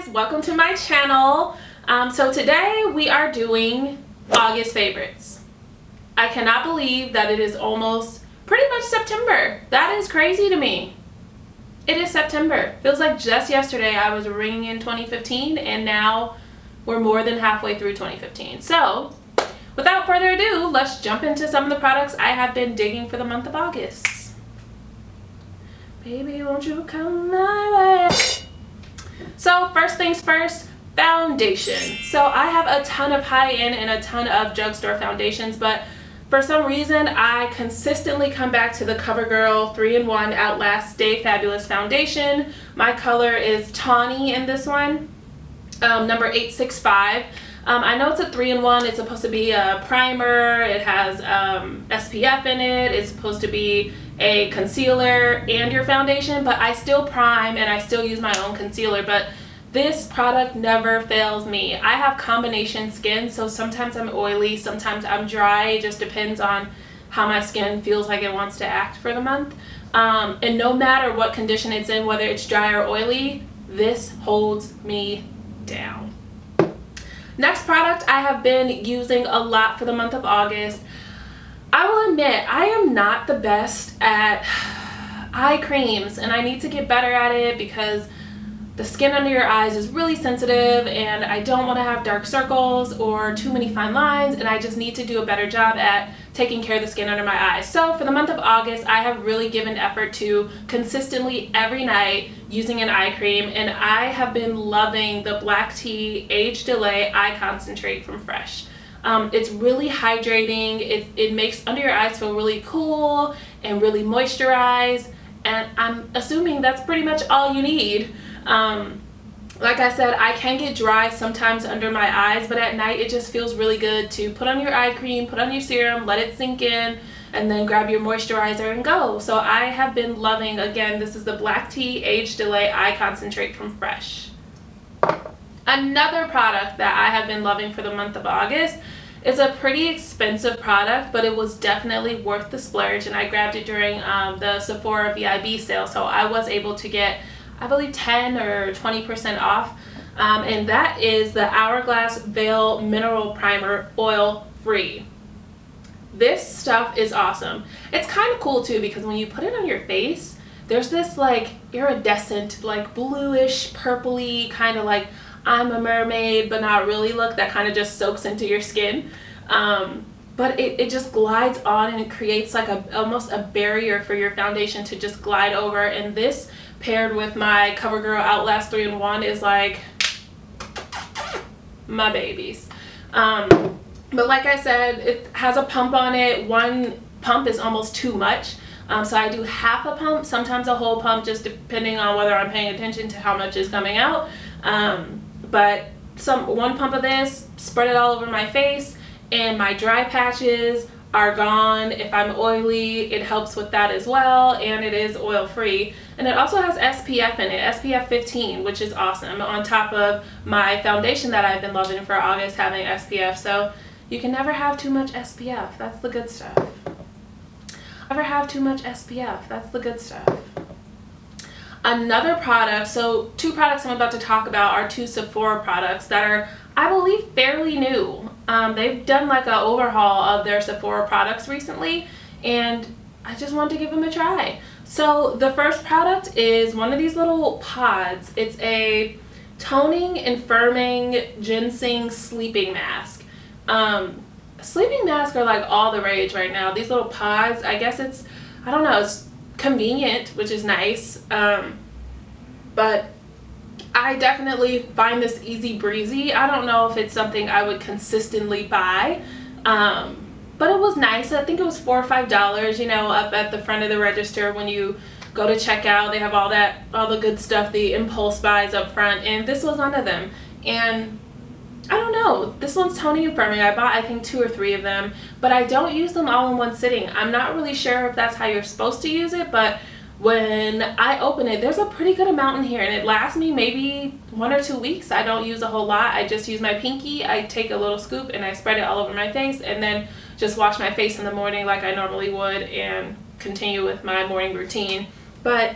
guys, welcome to my channel. So today we are doing August favorites. I cannot believe that it is almost pretty much September. That is crazy to me. It is September. Feels like just yesterday I was ringing in 2015 and now we're more than halfway through 2015. So without further ado, let's jump into some of the products I have been digging for the month of August. Baby, won't you come my way? So first things first, foundation. So I have a ton of high-end and a ton of drugstore foundations, but for some reason I consistently come back to the Covergirl 3-in-1 Outlast Stay Fabulous foundation. My color is tawny in this one, number 865. I know it's a 3-in-1. It's supposed to be a primer. It has SPF in it. It's supposed to be a concealer and your foundation, but I still prime and I still use my own concealer. But this product never fails me. I have combination skin, so sometimes I'm oily, sometimes I'm dry. It just depends on how my skin feels like it wants to act for the month. And no matter what condition it's in, whether it's dry or oily, this holds me down. Next product I have been using a lot for the month of August. I will admit I am not the best at eye creams and I need to get better at it because the skin under your eyes is really sensitive and I don't want to have dark circles or too many fine lines, and I just need to do a better job at taking care of the skin under my eyes. So for the month of August, I have really given effort to consistently every night using an eye cream, and I have been loving the Black Tea Age Delay Eye Concentrate from Fresh. It's really hydrating. It makes under your eyes feel really cool and really moisturized, and I'm assuming that's pretty much all you need. Like I said, I can get dry sometimes under my eyes, but at night it just feels really good to put on your eye cream, put on your serum, let it sink in, and then grab your moisturizer and go. So I have been loving, again, this is the Black Tea Age Delay Eye Concentrate from Fresh. Another product that I have been loving for the month of August is a pretty expensive product, but it was definitely worth the splurge, and I grabbed it during the Sephora VIB sale, so I was able to get, I believe, 10 or 20% off, and that is the Hourglass Veil Mineral Primer Oil Free. This stuff is awesome. It's kind of cool too because when you put it on your face, there's this like iridescent, like bluish, purpley, kind of like I'm a mermaid but not really look that kind of just soaks into your skin. But it just glides on and it creates like almost a barrier for your foundation to just glide over, and this paired with my Covergirl Outlast 3-in-1 is like my babies. But like I said, it has a pump on it. One pump is almost too much. So I do half a pump, sometimes a whole pump, just depending on whether I'm paying attention to how much is coming out. But one pump of this, spread it all over my face, and my dry patches are gone. If I'm oily, it helps with that as well, and it is oil free, and it also has SPF in it, SPF 15, which is awesome, on top of my foundation that I've been loving for August having SPF. So you can never have too much SPF. That's the good stuff. Never have too much SPF. That's the good stuff. Another product, so two products I'm about to talk about are two Sephora products that are, I believe, fairly new. They've done like an overhaul of their Sephora products recently, and I just wanted to give them a try. So the first product is one of these little pods. It's a toning and firming ginseng sleeping mask. Sleeping masks are like all the rage right now. These little pods, I guess it's, I don't know, it's convenient, which is nice, but I definitely find this easy breezy. I don't know if it's something I would consistently buy, but it was nice. I think it was $4 or $5, you know, up at the front of the register when you go to checkout. They have all the good stuff, the impulse buys up front, and this was one of them. And I don't know, this one's toning and firming. I bought, I think, 2 or 3 of them, but I don't use them all in one sitting. I'm not really sure if that's how you're supposed to use it, but when I open it, there's a pretty good amount in here, and it lasts me maybe 1 or 2 weeks. I don't use a whole lot. I just use my pinky. I take a little scoop and I spread it all over my face, and then just wash my face in the morning like I normally would and continue with my morning routine. But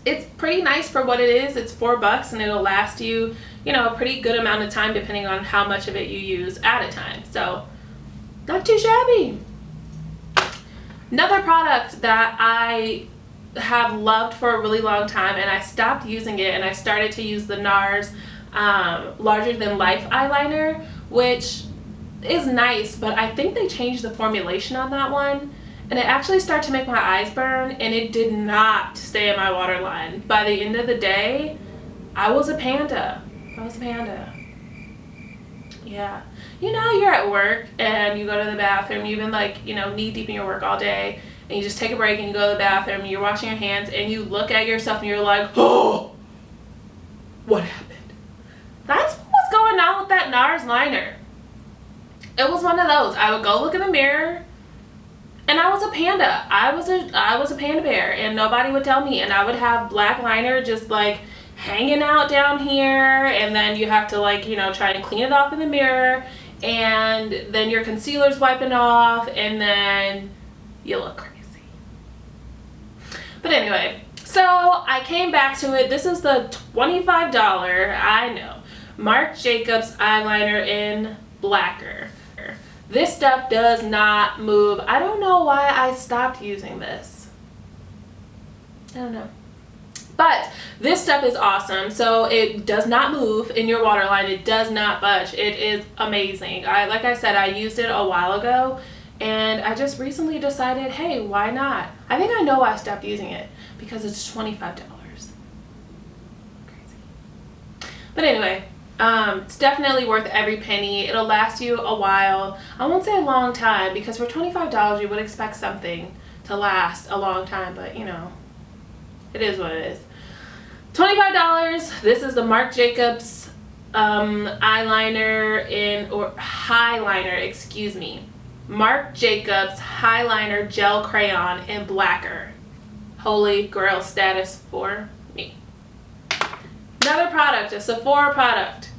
it's pretty nice for what it is. It's $4 and it'll last you, you know, a pretty good amount of time depending on how much of it you use at a time. So not too shabby. Another product that I have loved for a really long time, and I stopped using it and I started to use the NARS Larger Than Life eyeliner, which is nice, but I think they changed the formulation on that one, and it actually started to make my eyes burn, and it did not stay in my waterline. By the end of the day, I was a panda. Yeah. You know, you're at work and you go to the bathroom, you've been like, you know, knee deep in your work all day, and you just take a break and you go to the bathroom and you're washing your hands and you look at yourself and you're like, oh, what happened? That's what was going on with that NARS liner. It was one of those. I would go look in the mirror and I was a panda. I was a panda bear, and nobody would tell me, and I would have black liner just like hanging out down here, and then you have to, like, you know, try and clean it off in the mirror, and then your concealer's wiping off, and then you look crazy. But anyway, so I came back to it. This is the $25, I know, Marc Jacobs eyeliner in Blaquer. This stuff does not move. I don't know why I stopped using this. I don't know. But this stuff is awesome. So it does not move in your waterline. It does not budge. It is amazing. Like I said, I used it a while ago, and I just recently decided, hey, why not? I think I know why I stopped using it, because it's $25. Crazy. But anyway, it's definitely worth every penny. It'll last you a while. I won't say a long time, because for $25 you would expect something to last a long time, but you know, it is what it is. $25. This is the Marc Jacobs eyeliner or highliner, excuse me. Marc Jacobs highliner gel crayon in Blaquer. Holy grail status for me. Another product, a Sephora product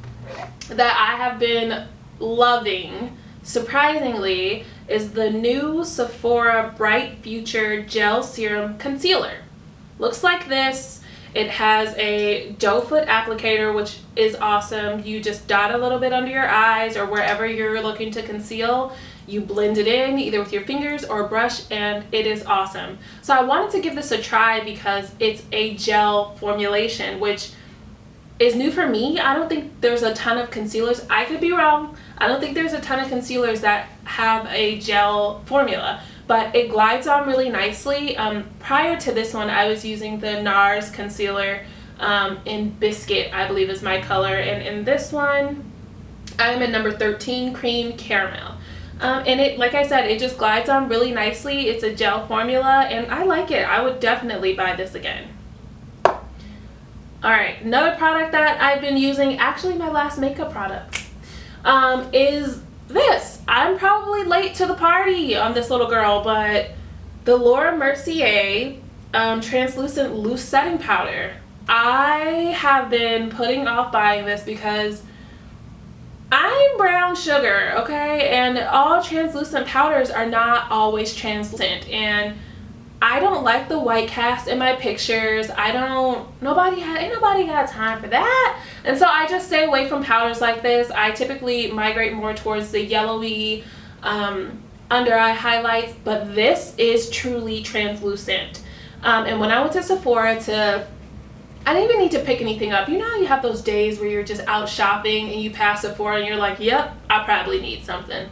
that I have been loving, surprisingly, is the new Sephora Bright Future Gel Serum Concealer. Looks like this. It has a doe foot applicator, which is awesome. You just dot a little bit under your eyes or wherever you're looking to conceal. You blend it in either with your fingers or a brush, and it is awesome. So I wanted to give this a try because it's a gel formulation, which is new for me. I don't think there's a ton of concealers. I could be wrong. I don't think there's a ton of concealers that have a gel formula, but it glides on really nicely. Prior to this one, I was using the NARS concealer in Biscuit, I believe is my color, and in this one, I'm in number 13, Cream Caramel. And it, like I said, it just glides on really nicely. It's a gel formula, and I like it. I would definitely buy this again. Alright, another product that I've been using, actually my last makeup product, is this. I'm probably late to the party on this little girl, but the Laura Mercier translucent loose setting powder. I have been putting off buying this because I'm brown sugar, okay, and all translucent powders are not always translucent, and I don't like the white cast in my pictures. ain't nobody got time for that. And so I just stay away from powders like this. I typically migrate more towards the yellowy under eye highlights, but this is truly translucent. And when I went to Sephora I didn't even need to pick anything up. You know how you have those days where you're just out shopping and you pass Sephora and you're like, yep, I probably need something.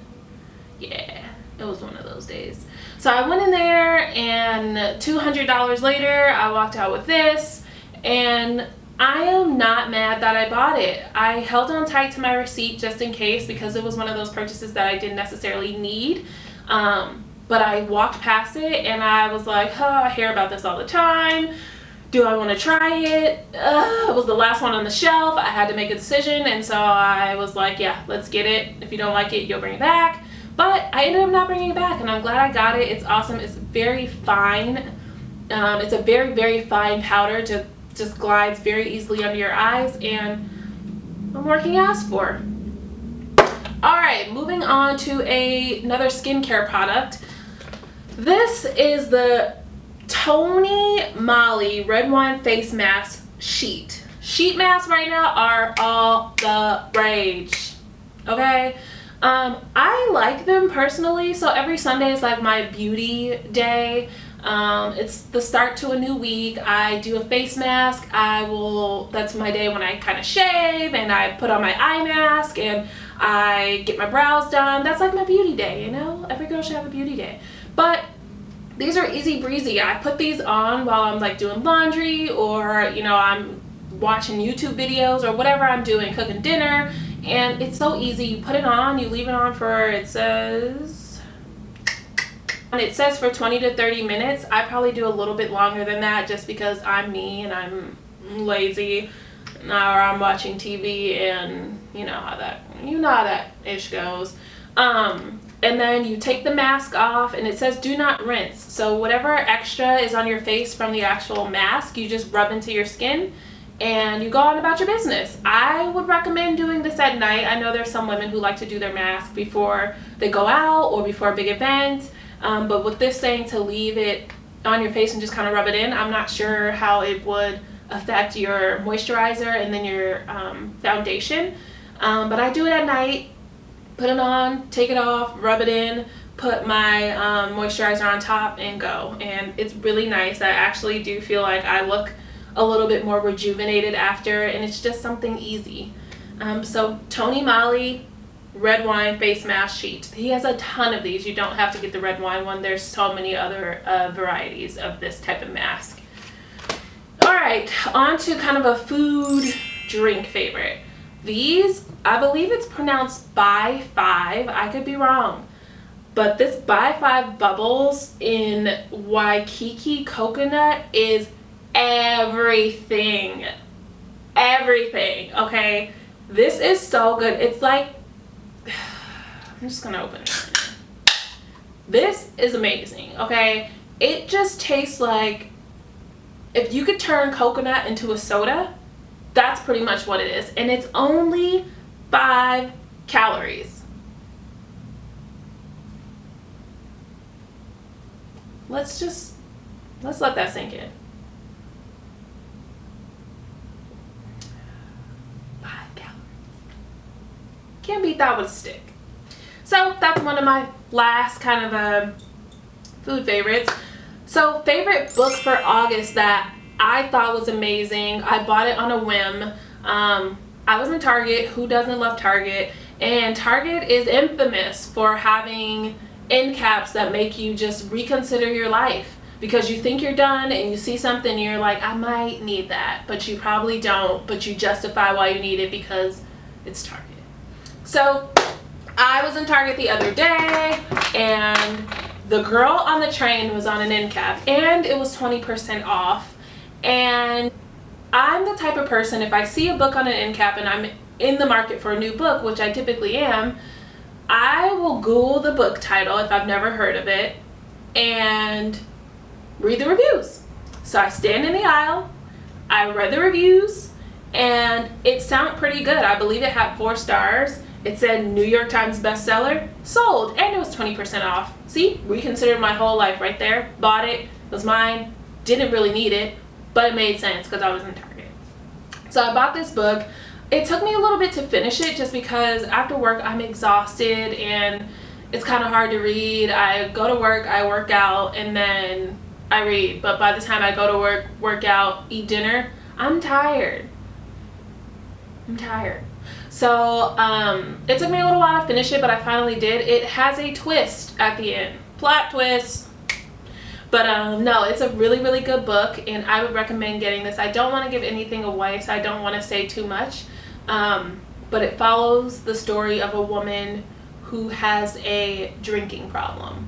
Yeah, it was one of those days. So I went in there, and $200 later, I walked out with this, and I am not mad that I bought it. I held on tight to my receipt just in case, because it was one of those purchases that I didn't necessarily need. But I walked past it and I was like, oh, I hear about this all the time. Do I want to try it? It was the last one on the shelf. I had to make a decision, and so I was like, yeah, let's get it. If you don't like it, you'll bring it back. But I ended up not bringing it back, and I'm glad I got it. It's awesome. It's very fine. It's a very, very fine powder. Just glides very easily under your eyes, and I'm working ass for. Alright, moving on to another skincare product. This is the TonyMoly Red Wine Face Mask Sheet. Sheet masks right now are all the rage. Okay? I like them personally. So every Sunday is like my beauty day. It's the start to a new week. I do a face mask. That's my day when I kind of shave and I put on my eye mask and I get my brows done. That's like my beauty day, you know? Every girl should have a beauty day. But these are easy breezy. I put these on while I'm like doing laundry, or, you know, I'm watching YouTube videos or whatever I'm doing, cooking dinner. And it's so easy. You put it on, you leave it on for, it says for 20 to 30 minutes. I probably do a little bit longer than that just because I'm me and I'm lazy, or I'm watching TV, and you know how that ish goes. And then you take the mask off and it says do not rinse. So whatever extra is on your face from the actual mask, you just rub into your skin and you go on about your business. I would recommend doing this at night. I know there's some women who like to do their mask before they go out or before a big event. But with this saying to leave it on your face and just kind of rub it in, I'm not sure how it would affect your moisturizer and then your foundation. But I do it at night. Put it on, take it off, rub it in, put my moisturizer on top and go. And it's really nice. I actually do feel like I look a little bit more rejuvenated after, and it's just something easy. So TonyMoly Red Wine Face Mask Sheet. He has a ton of these. You don't have to get the red wine one. There's so many other varieties of this type of mask. Alright, on to kind of a food drink favorite. These, I believe it's pronounced By 5. I could be wrong. But this By 5 Bubbles in Wakiki Coconut is everything. Everything, okay? This is so good. It's like, I'm just gonna open it. This is amazing, okay? It just tastes like if you could turn coconut into a soda. That's pretty much what it is. And it's only 5 calories. Let's let that sink in. 5 calories. Can't beat that with a stick. So that's one of my last kind of food favorites. So favorite book for August that I thought was amazing. I bought it on a whim. I was in Target. Who doesn't love Target? And Target is infamous for having end caps that make you just reconsider your life, because you think you're done and you see something and you're like, I might need that, but you probably don't, but you justify why you need it because it's Target. So I was in Target the other day and the girl on the train was on an end cap and it was 20% off. And I'm the type of person, if I see a book on an end cap and I'm in the market for a new book, which I typically am, I will Google the book title if I've never heard of it and read the reviews. So I stand in the aisle, I read the reviews, and it sounded pretty good. I believe it had 4 stars. It said New York Times bestseller, sold, and it was 20% off. See, reconsidered my whole life right there. Bought it, it was mine, didn't really need it, but it made sense because I was in Target. So I bought this book. It took me a little bit to finish it just because after work I'm exhausted and it's kind of hard to read. I go to work, I work out, and then I read. But by the time I go to work, work out, eat dinner, I'm tired. So it took me a little while to finish it, but I finally did. It has a twist at the end. Plot twist. But no, it's a really, really good book, and I would recommend getting this. I don't want to give anything away, so I don't want to say too much. But it follows the story of a woman who has a drinking problem.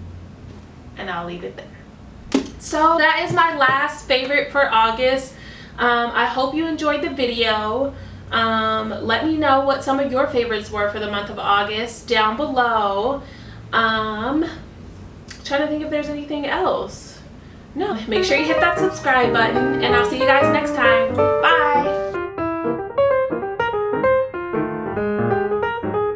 And I'll leave it there. So that is my last favorite for August. I hope you enjoyed the video. Let me know what some of your favorites were for the month of August down below. Trying to think if there's anything else. No, make sure you hit that subscribe button, and I'll see you guys next time.